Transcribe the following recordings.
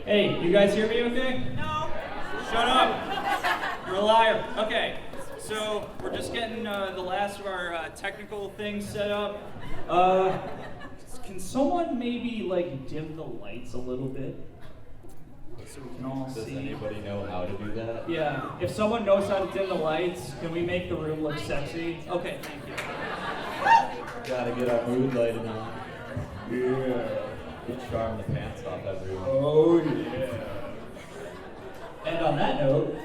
Hey, you guys hear me okay? No. Shut up. You're a liar. Okay, so we're just getting the last of our technical things set up. Can someone maybe like dim the lights a little bit? So we can all see. Does anybody know how to do that? Yeah, if someone knows how to dim the lights, can we make the room look sexy? Okay, thank you. Gotta get our mood lighted on. Yeah. Good charm the pants off everyone. Oh yeah. And on that note,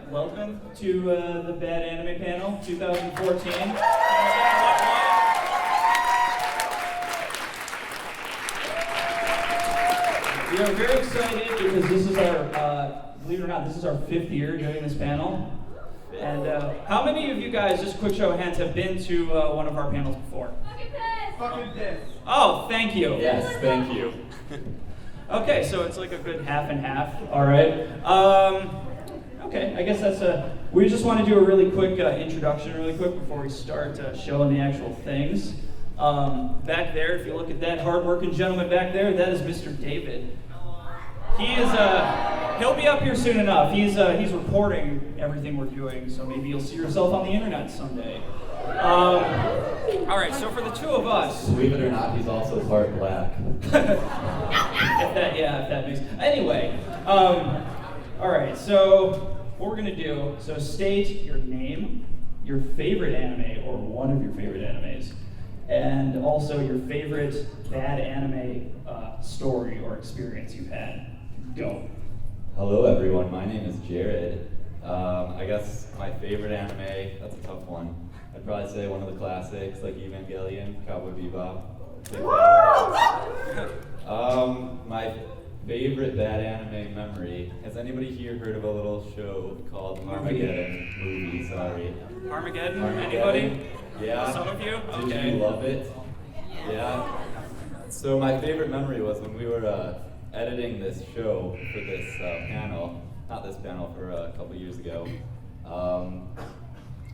welcome to the Bad Anime Panel 2014. We are very excited because this is our, believe it or not, this is our 5th year doing this panel. And how many of you guys, just a quick show of hands, have been to one of our panels before? Fucking this. Oh, thank you. Yes, thank you. Okay, so it's like a good half and half. All right. Okay, I guess that's we just want to do a really quick introduction really quick before we start showing the actual things. Back there, if you look at that hard-working gentleman back there, that is Mr. David. He is, he'll be up here soon enough. He's reporting everything we're doing, so maybe you'll see yourself on the internet someday. All right, so for the two of us. Believe it or not, he's also part black. if that makes. Anyway, all right. So what we're gonna do? So state your name, your favorite anime or one of your favorite animes, and also your favorite bad anime story or experience you've had. Go. Hello, everyone. My name is Jared. I guess my favorite anime. That's a tough one. I'd probably say one of the classics, like Evangelion, Cowboy Bebop. My favorite bad anime memory. Has anybody here heard of a little show called Armageddon? Movie, sorry. Armageddon? Anybody? Yeah. Some of you? Okay. Did you love it? Yeah. So my favorite memory was when we were editing this show for this panel. Not this panel, for a couple years ago.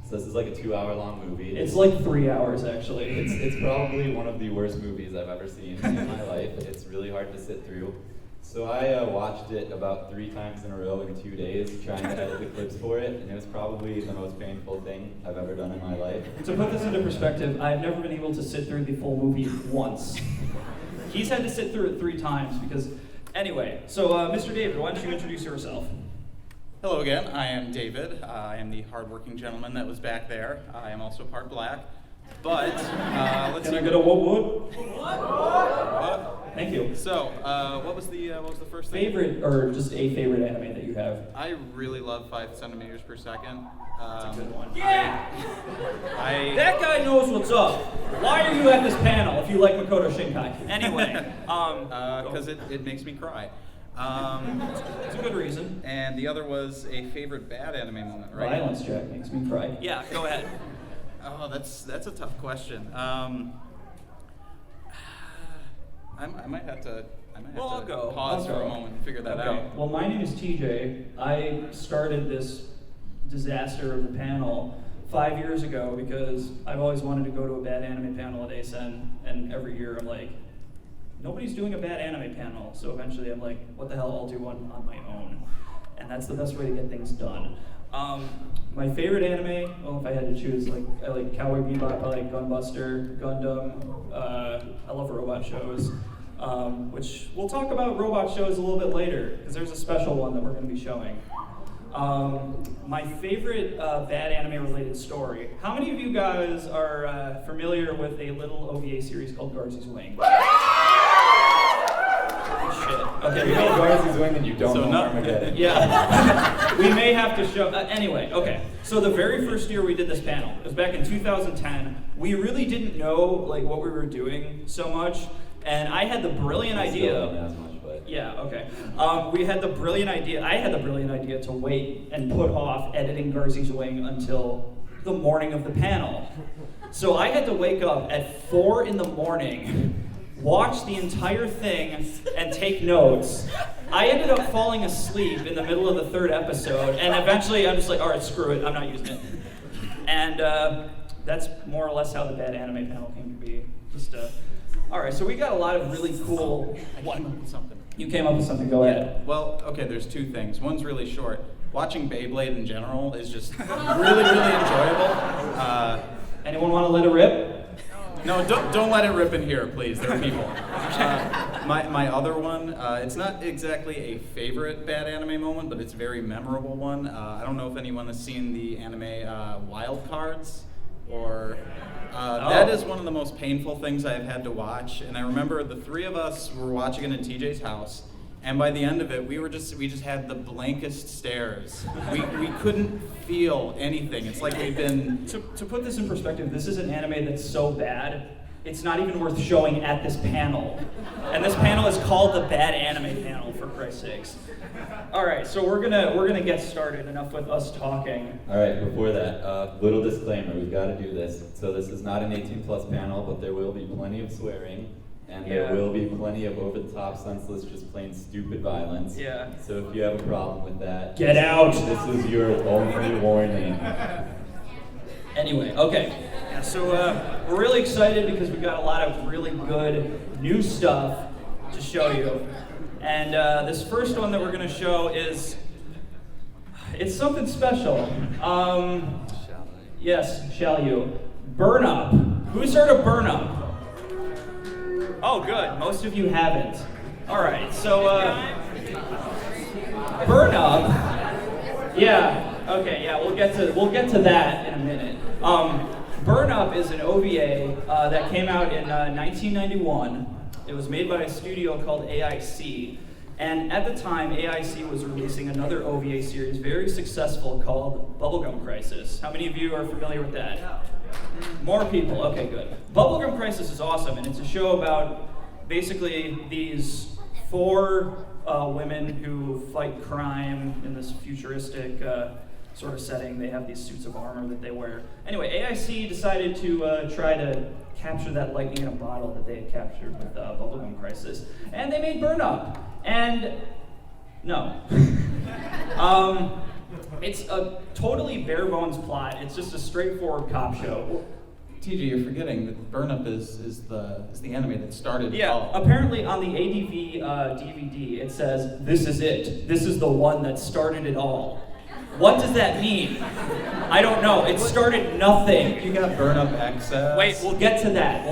So this is like a 2-hour-long movie. It's like 3 hours, actually. It's probably one of the worst movies I've ever seen in my life. It's really hard to sit through. So I watched it about 3 times in a row in 2 days, trying to edit the clips for it, and it was probably the most painful thing I've ever done in my life. To put this into perspective, I've never been able to sit through the full movie once. He's had to sit through it 3 times because, anyway. So, Mr. David, why don't you introduce yourself? Hello again, I am David. I am the hardworking gentleman that was back there. I am also part black. But, let's see. Can I get a what? What? Thank you. So, what was the first thing? Favorite, or just a favorite anime that you have? I really love 5 centimeters per second. That's a good one. Yeah! That guy knows what's up. Why are you at this panel if you like Makoto Shinkai? Anyway, because it makes me cry. it's a good reason. And the other was a favorite bad anime moment, right? Violence Jack makes me cry. Yeah, go ahead. Oh, that's a tough question. I might have to I'll go. pause for a moment and figure that out. Well, my name is TJ. I started this disaster of the panel 5 years ago because I've always wanted to go to a bad anime panel at ASN, and every year I'm like, nobody's doing a bad anime panel. So eventually I'm like, what the hell, I'll do one on my own. And that's the best way to get things done. My favorite anime, well, if I had to choose, I like Cowboy Bebop, I like Gunbuster, Gundam, I love robot shows, which we'll talk about robot shows a little bit later, because there's a special one that we're going to be showing. My favorite bad anime-related story. How many of you guys are familiar with a little OVA series called Garzy's Wing? Shit. Okay, If you know Garzy's Wing, then you don't know Armageddon. Yeah. We may have to show. Anyway, okay. So the very first year we did this panel, it was back in 2010. We really didn't know what we were doing so much, and I had the brilliant idea. Still don't know as much, but yeah, okay. We had the brilliant idea. I had the brilliant idea to wait and put off editing Garzy's Wing until the morning of the panel. So I had to wake up at 4 a.m. watch the entire thing and take notes. I ended up falling asleep in the middle of the 3rd episode, and eventually I'm just like, all right, screw it, I'm not using it. And that's more or less how the bad anime panel came to be. Just All right, so we got a lot of really cool. I came up with something. You came up with something. Go ahead. Well, okay, there's two things. One's really short. Watching Beyblade in general is just really, really enjoyable. Anyone want to let it rip? No, don't let it rip in here, please. There are people. My other one, it's not exactly a favorite bad anime moment, but it's a very memorable one. I don't know if anyone has seen the anime Wild Cards, or that is one of the most painful things I've had to watch. And I remember the three of us were watching it in TJ's house, and by the end of it, we just had the blankest stares. We couldn't feel anything. It's like we've been. To put this in perspective, this is an anime that's so bad, it's not even worth showing at this panel. And this panel is called the Bad Anime Panel, for Christ's sakes. All right, so we're gonna get started. Enough with us talking. All right, before that, little disclaimer, we've got to do this. So this is not an 18+ panel, but there will be plenty of swearing, and there will be plenty of over-the-top, senseless, just plain stupid violence. Yeah. So if you have a problem with that, Get out! This is your only warning. Anyway, okay. Yeah, so we're really excited because we've got a lot of really good new stuff to show you. And this first one that we're going to show it's something special. Yes, shall you? Burn Up. Who's heard of Burn Up? Oh, good. Most of you haven't. All right, so Burn Up. Yeah. Okay. Yeah, we'll get to that in a minute. Burn Up is an OVA that came out in 1991. It was made by a studio called AIC. And at the time, AIC was releasing another OVA series, very successful, called Bubblegum Crisis. How many of you are familiar with that? More people. Okay, good. Bubblegum Crisis is awesome, and it's a show about basically these four women who fight crime in this futuristic sort of setting. They have these suits of armor that they wear. Anyway, AIC decided to try to capture that lightning in a bottle that they had captured with Bubblegum Crisis, and they made Burn Up. And no, it's a totally bare bones plot. It's just a straightforward cop show. TJ, you're forgetting that Burn Up is the anime that started it all. Apparently on the ADV DVD it says, "This is it. This is the one that started it all." What does that mean? I don't know. It started nothing. You got Burn Up XS. Wait, we'll get to that.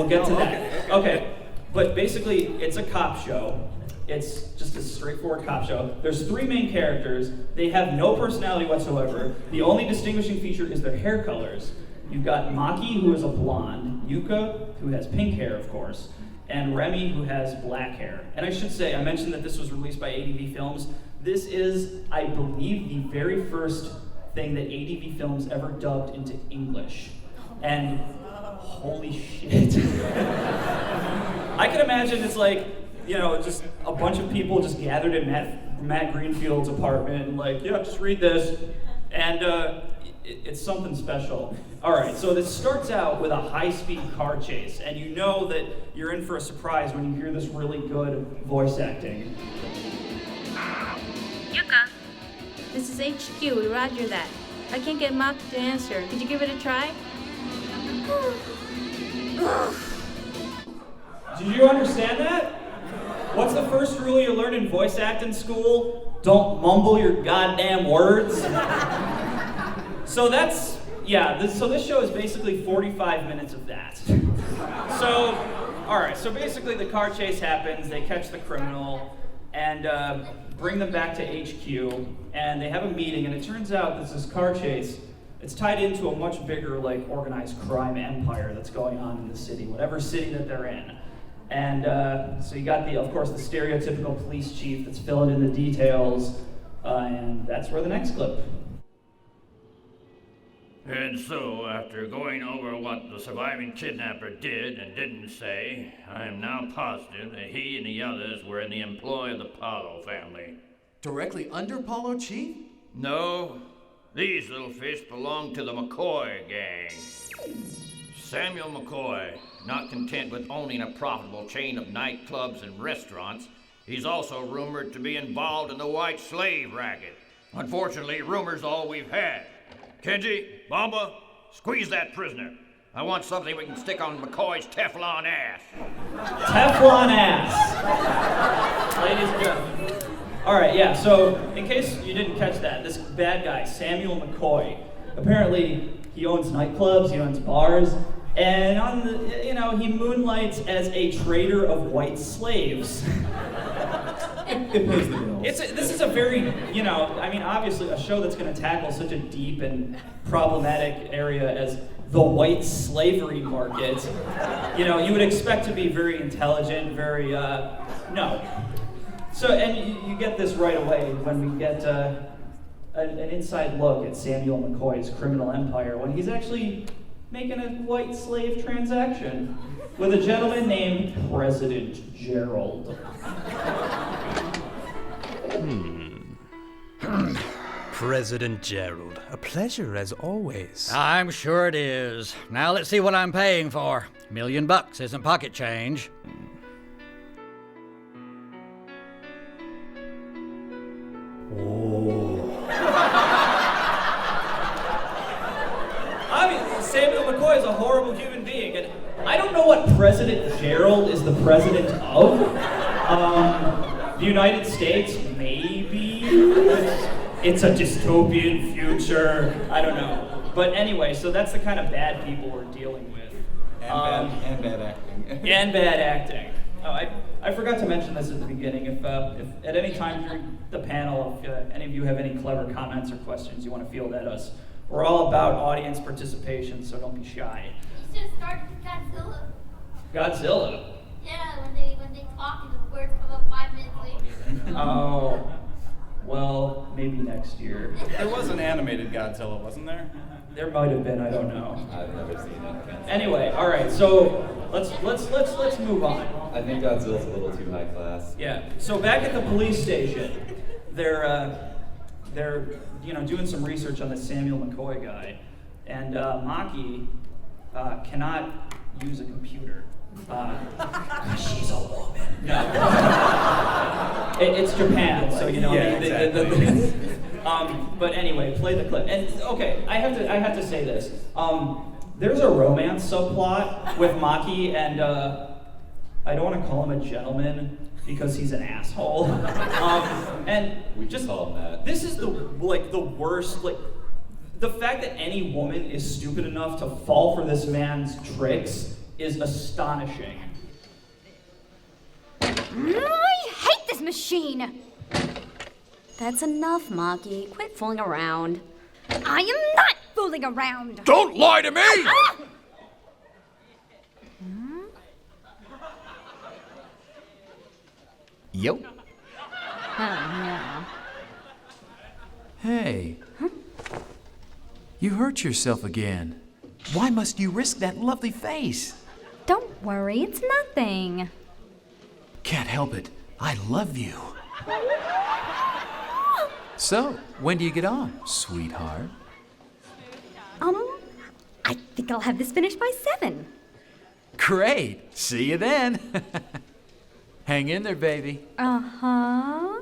Okay. But basically, it's a cop show. It's just a straightforward cop show. There's three main characters. They have no personality whatsoever. The only distinguishing feature is their hair colors. You've got Maki, who is a blonde, Yuka, who has pink hair, of course, and Remy, who has black hair. And I should say, I mentioned that this was released by ADV Films. This is, I believe, the very first thing that ADV Films ever dubbed into English. And holy shit. I can imagine it's like, just a bunch of people just gathered in Matt Greenfield's apartment and like, yeah, just read this. And it's something special. All right, so this starts out with a high-speed car chase, and you know that you're in for a surprise when you hear this really good voice acting. Yuka. This is HQ, roger that. I can't get Maki to answer. Could you give it a try? Did you understand that? What's the first rule you learn in voice acting school? Don't mumble your goddamn words. So this show is basically 45 minutes of that. So, all right, so basically the car chase happens, they catch the criminal, and bring them back to HQ, and they have a meeting, and it turns out that this car chase, it's tied into a much bigger, like, organized crime empire that's going on in the city, whatever city that they're in. And so you got, of course, the stereotypical police chief that's filling in the details, and that's where the next clip. And so, after going over what the surviving kidnapper did and didn't say, I am now positive that he and the others were in the employ of the Paulo family. Directly under Paulo, Chief? No, these little fish belong to the McCoy gang. Samuel McCoy, not content with owning a profitable chain of nightclubs and restaurants, he's also rumored to be involved in the white slave racket. Unfortunately, rumors all we've had. Kenji, Bomba, squeeze that prisoner. I want something we can stick on McCoy's Teflon ass. Teflon ass. Ladies and gentlemen. All right, yeah, so in case you didn't catch that, this bad guy, Samuel McCoy, apparently he owns nightclubs, he owns bars, and on the, he moonlights as a trader of white slaves. It pays the bills. This is a very, obviously a show that's going to tackle such a deep and problematic area as the white slavery market. You would expect to be very intelligent, very, no. So, and you get this right away when we get an inside look at Samuel McCoy's criminal empire when he's actually making a white slave transaction with a gentleman named President Gerald. President Gerald, a pleasure as always. I'm sure it is. Now let's see what I'm paying for. $1,000,000 isn't pocket change. Obviously, Samuel McCoy is a horrible human being, and I don't know what President Gerald is the president of. The United States, maybe. It's a dystopian future. I don't know. But anyway, so that's the kind of bad people we're dealing with. And bad acting. And bad acting. Oh, I forgot to mention this at the beginning. If at any time during the panel, if any of you have any clever comments or questions you want to field at us, we're all about audience participation, so don't be shy. You should have started with Godzilla. Godzilla. Yeah, when they talk and the words come up 5 minutes later. Oh, well, maybe next year. There was an animated Godzilla, wasn't there? There might have been. I don't know. I've never seen it. Anyway, all right. So let's move on. I think Godzilla's a little too high class. Yeah. So back at the police station, they're doing some research on this Samuel McCoy guy, and Maki cannot use a computer. She's a woman. No. It's Japan, so Exactly. But anyway, play the clip. And okay, I have to say this. There's a romance subplot with Maki, and I don't want to call him a gentleman because he's an asshole. And We just call him that. this is the worst. The fact that any woman is stupid enough to fall for this man's tricks is astonishing. I hate this machine! That's enough, Maki. Quit fooling around. I am not fooling around! Don't lie to me! Yo. Oh, no. Hey. You hurt yourself again. Why must you risk that lovely face? Don't worry, it's nothing. Can't help it. I love you. So, when do you get on, sweetheart? I think I'll have this finished by 7. Great. See you then. Hang in there, baby. Uh-huh.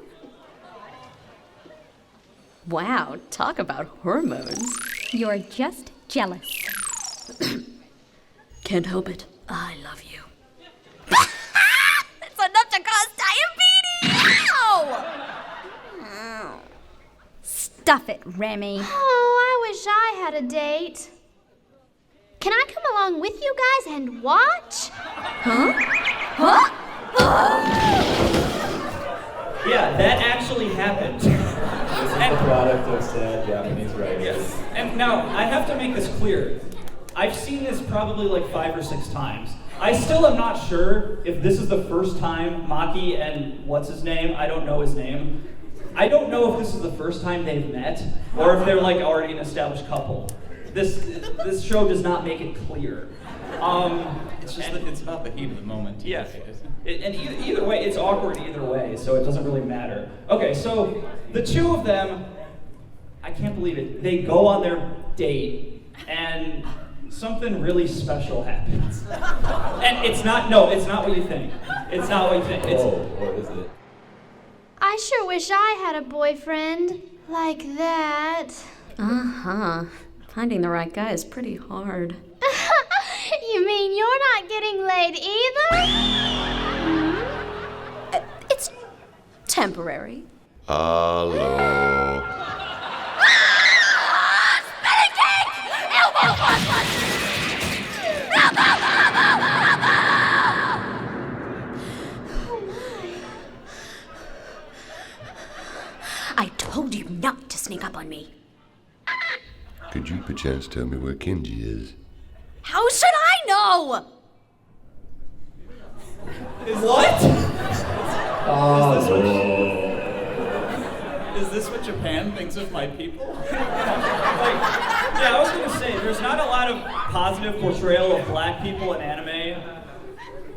Wow, talk about hormones. You're just jealous. Can't help it. I love you. It's enough to cause diabetes! Ow! Stuff it, Remy. Oh, I wish I had a date. Can I come along with you guys and watch? Yeah, that actually happened. This is the product of sad Japanese writers. And now, I have to make this clear. I've seen this probably like 5 or 6 times. I still am not sure if this is the first time Maki and what's his name? I don't know his name. I don't know if this is the first time they've met or if they're like already an established couple. This show does not make it clear. It's just that it's about the heat of the moment. Yeah. And either way, it's awkward either way, so it doesn't really matter. Okay, so the two of them, I can't believe it, they go on their date, and something really special happens. And it's not what you think. It's not what you think. Or is it? I sure wish I had a boyfriend like that. Uh-huh. Finding the right guy is pretty hard. You mean you're not getting laid either? It's temporary. Hello. Spinning kick! Elbow punch! I told you not to sneak up on me. Could you perchance tell me where Kenji is? How should I know? What? Is this what Japan thinks of my people? Yeah, I was gonna say, there's not a lot of positive portrayal of black people in anime.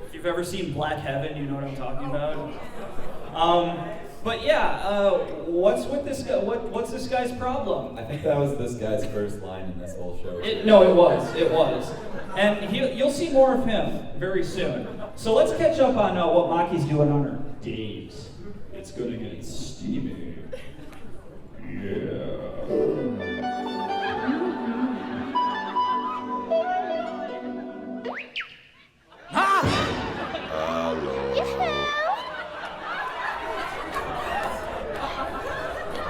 If you've ever seen Black Heaven, you know what I'm talking about. But yeah, what's with this guy? What's this guy's problem? I think that was this guy's first line in this whole show. No, it was, and you'll see more of him very soon. So let's catch up on what Maki's doing on her dates. It's gonna get steamy. Yeah.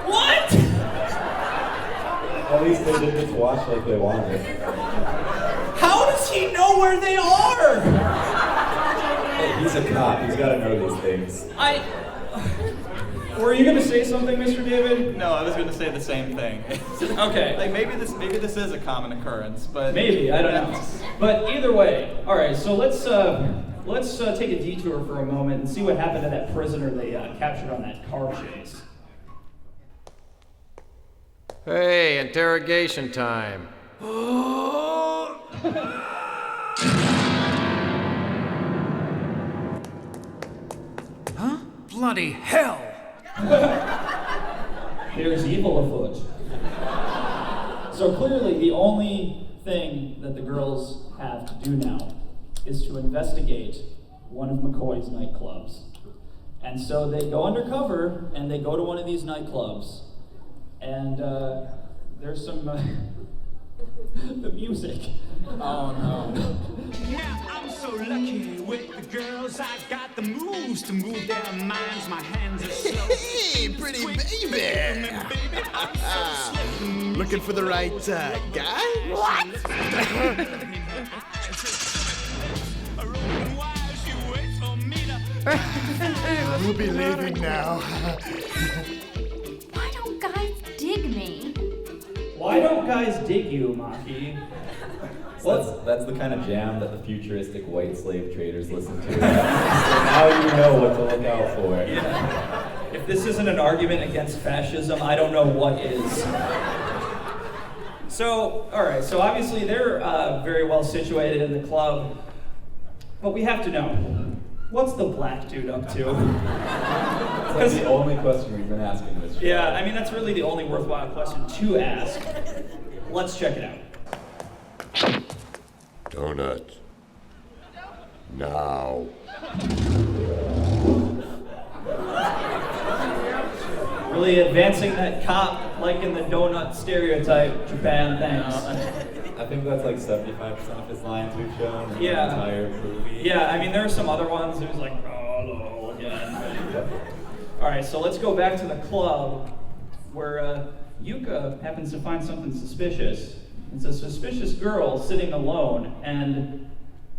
What? At least they didn't just watch like they wanted. How does he know where they are? Hey, he's a cop. He's got to know these things. Were you gonna say something, Mr. David? No, I was going to say the same thing. Okay. Like maybe this is a common occurrence, but Maybe, I don't know. But either way, all right. So let's take a detour for a moment and see what happened to that prisoner they captured on that car chase. Hey, interrogation time. Huh? Bloody hell! There's evil afoot. So clearly, the only thing that the girls have to do now is to investigate one of McCoy's nightclubs. And so they go undercover and they go to one of these nightclubs. And there's some the music. oh no. Now I'm so lucky with the girls. I got the moves to move their minds. My hands are slow. Hey, pretty baby! Looking for the right guy? What? We'll be leaving now. Why don't guys dig me? Why don't guys dig you, Maki? So that's the kind of jam that the futuristic white slave traders listen to. So now you know what to look out for. Yeah. If this isn't an argument against fascism, I don't know what is. So, all right, so obviously they're very well situated in the club, but we have to know, what's the black dude up to? That's the only question we've been asking this show. Yeah, I mean, that's really the only worthwhile question to ask. Let's check it out. Donut. Now. Really advancing that cop, like in the donut stereotype, Japan, thanks. I think that's like 75% of his lines we've shown in the Yeah. entire movie. Yeah, I mean, there are some other ones. It was like, oh, hello again. All right, so let's go back to the club where Yuka happens to find something suspicious. It's a suspicious girl sitting alone, and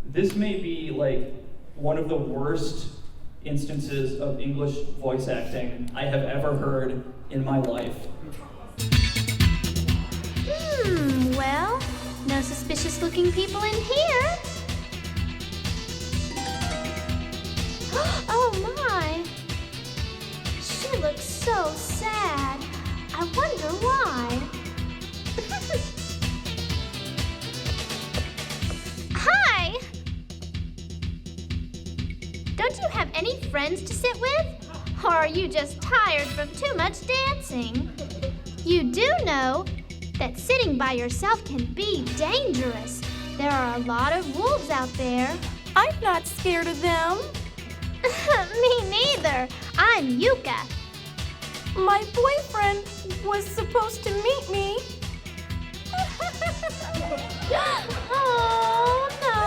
this may be like one of the worst instances of English voice acting I have ever heard in my life. Well, no suspicious looking people in here. Oh my. She looks so sad. I wonder why. Hi! Don't you have any friends to sit with? Or are you just tired from too much dancing? You do know that sitting by yourself can be dangerous. There are a lot of wolves out there. I'm not scared of them. Me neither. I'm Yuka. My boyfriend was supposed to meet me. Oh, no.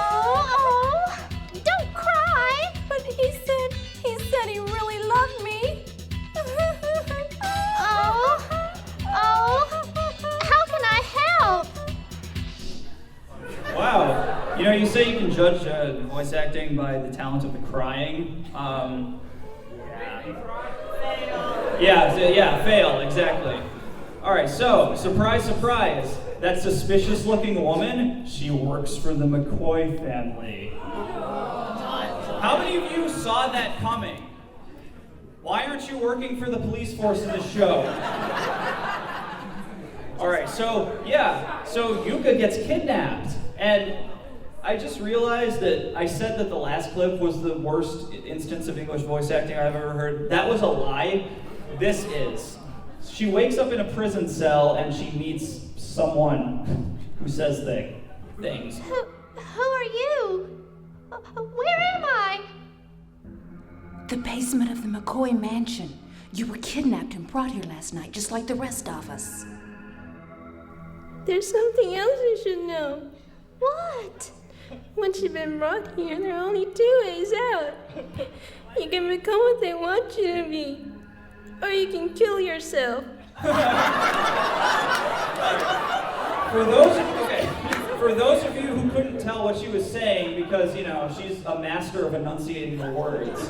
you say you can judge voice acting by the talent of the crying. Yeah, fail, exactly. All right, so, surprise, surprise. That suspicious-looking woman, she works for the McCoy family. How many of you saw that coming? Why aren't you working for the police force in this show? All right, so Yuka gets kidnapped, and I just realized that I said that the last clip was the worst instance of English voice acting I've ever heard. That was a lie. This is. She wakes up in a prison cell and she meets someone who says things. Who are you? Where am I? The basement of the McCoy mansion. You were kidnapped and brought here last night, just like the rest of us. There's something else you should know. What? Once you've been brought here, there are only two ways out. You can become what they want you to be, or you can kill yourself. For those of you who couldn't tell what she was saying, because, she's a master of enunciating the words,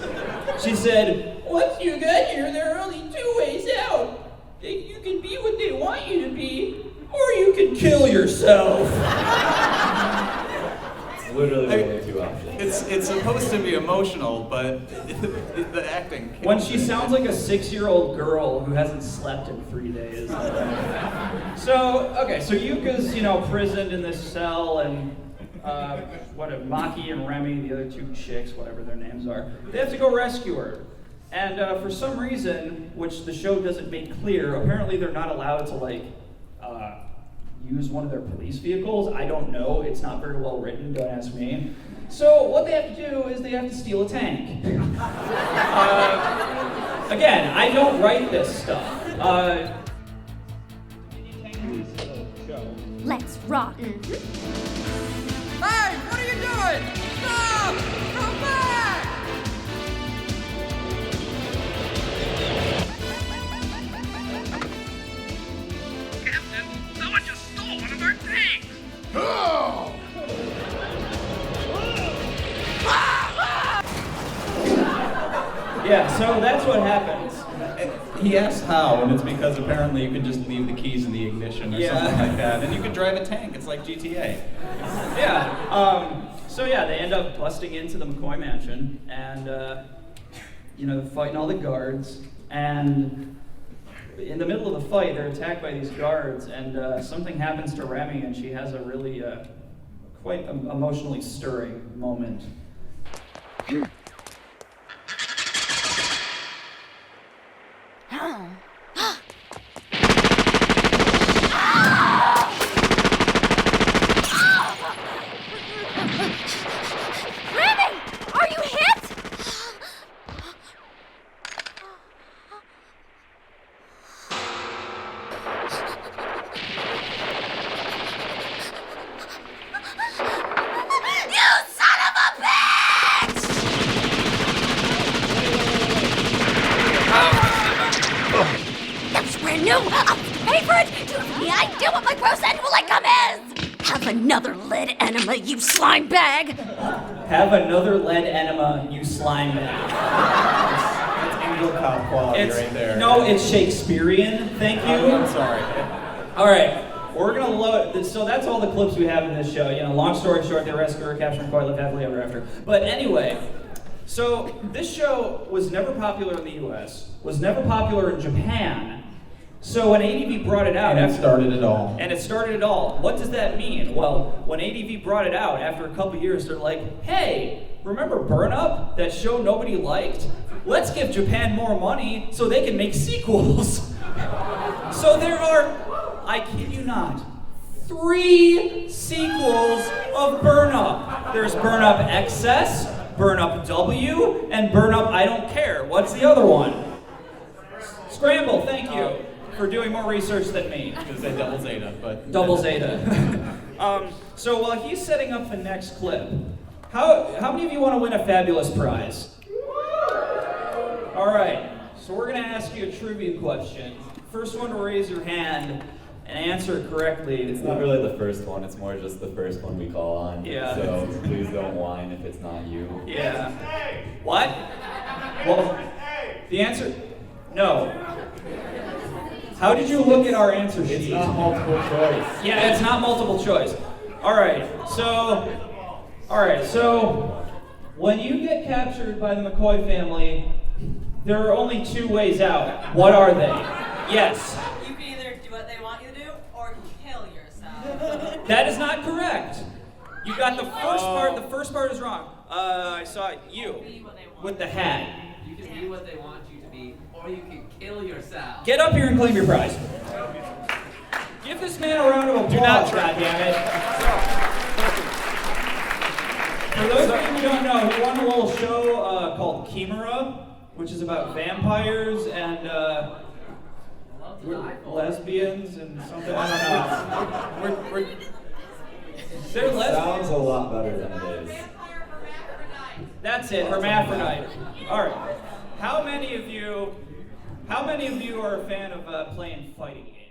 she said, once you get here, there are only two ways out. You can be what they want you to be, or you can kill yourself. It's literally the only two options. It's supposed to be emotional, but the acting. When she sounds like a 6-year-old girl who hasn't slept in 3 days. So Yuka's, prisoned in this cell, and Maki and Remy, the other two chicks, whatever their names are, they have to go rescue her. And for some reason, which the show doesn't make clear, apparently they're not allowed to use one of their police vehicles. I don't know. It's not very well written. Don't ask me. So what they have to do is they have to steal a tank. Again, I don't write this stuff. Let's rock. Hey, what are you doing? Stop! Come back! Captain, someone just stole one of our tanks! Oh! Yeah, so that's what happens. He asks how, and it's because apparently you can just leave the keys in the ignition or something like that, and you can drive a tank. It's like GTA. Yeah. They end up busting into the McCoy mansion, and they're fighting all the guards, and in the middle of the fight, they're attacked by these guards, and something happens to Remy, and she has a really quite emotionally stirring moment. Remy, are you hit? You son of a bitch! That's brand new. I'll pay for it. Do you have any idea what my gross annual income is? Have another lead enema, you slime bag. Have another lead enema, you slime bag. That's Angel Cop quality right there. No, it's Shakespearean. Thank you. I'm sorry. All right, we're gonna load. So that's all the clips we have in this show. Long story short, they rescue her, capture McCoy, live happily ever after. But anyway, so this show was never popular in the U.S. Was never popular in Japan. So when ADV brought it out, And it started it all. And it started it all. What does that mean? Well, when ADV brought it out, after a couple years, they're like, hey, remember Burn Up? That show nobody liked? Let's give Japan more money so they can make sequels. So there are, I kid you not, 3 sequels of Burn Up. There's Burn Up XS, Burn Up W, and Burn Up I Don't Care. What's the other one? Scramble, thank you. For doing more research than me. I was going to say double zeta, but... Double zeta. So while he's setting up the next clip, how many of you want to win a fabulous prize? All right, so we're going to ask you a trivia question. First one to raise your hand and answer correctly. It's not really the first one, it's more just the first one we call on. Yeah. So please don't whine if it's not you. Yeah. What? Well, the answer, no. How did you look at our answer sheet? It's not multiple choice. Yeah, it's not multiple choice. All right, so when you get captured by the McCoy family, there are only two ways out. What are they? Yes. You can either do what they want you to do or kill yourself. That is not correct. You got the first part. The first part is wrong. I saw you with the hat. You can be what they want you to be, or you can kill yourself. Get up here and claim your prize. Give this man a round of applause. Do not try. goddammit. For those of you who don't know, he won a little show called Kimera, which is about vampires and lesbians and something. I don't know. They're lesbians. Sounds a lot better than it is. That's it, hermaphrodite. All right. How many of you are a fan of playing fighting games?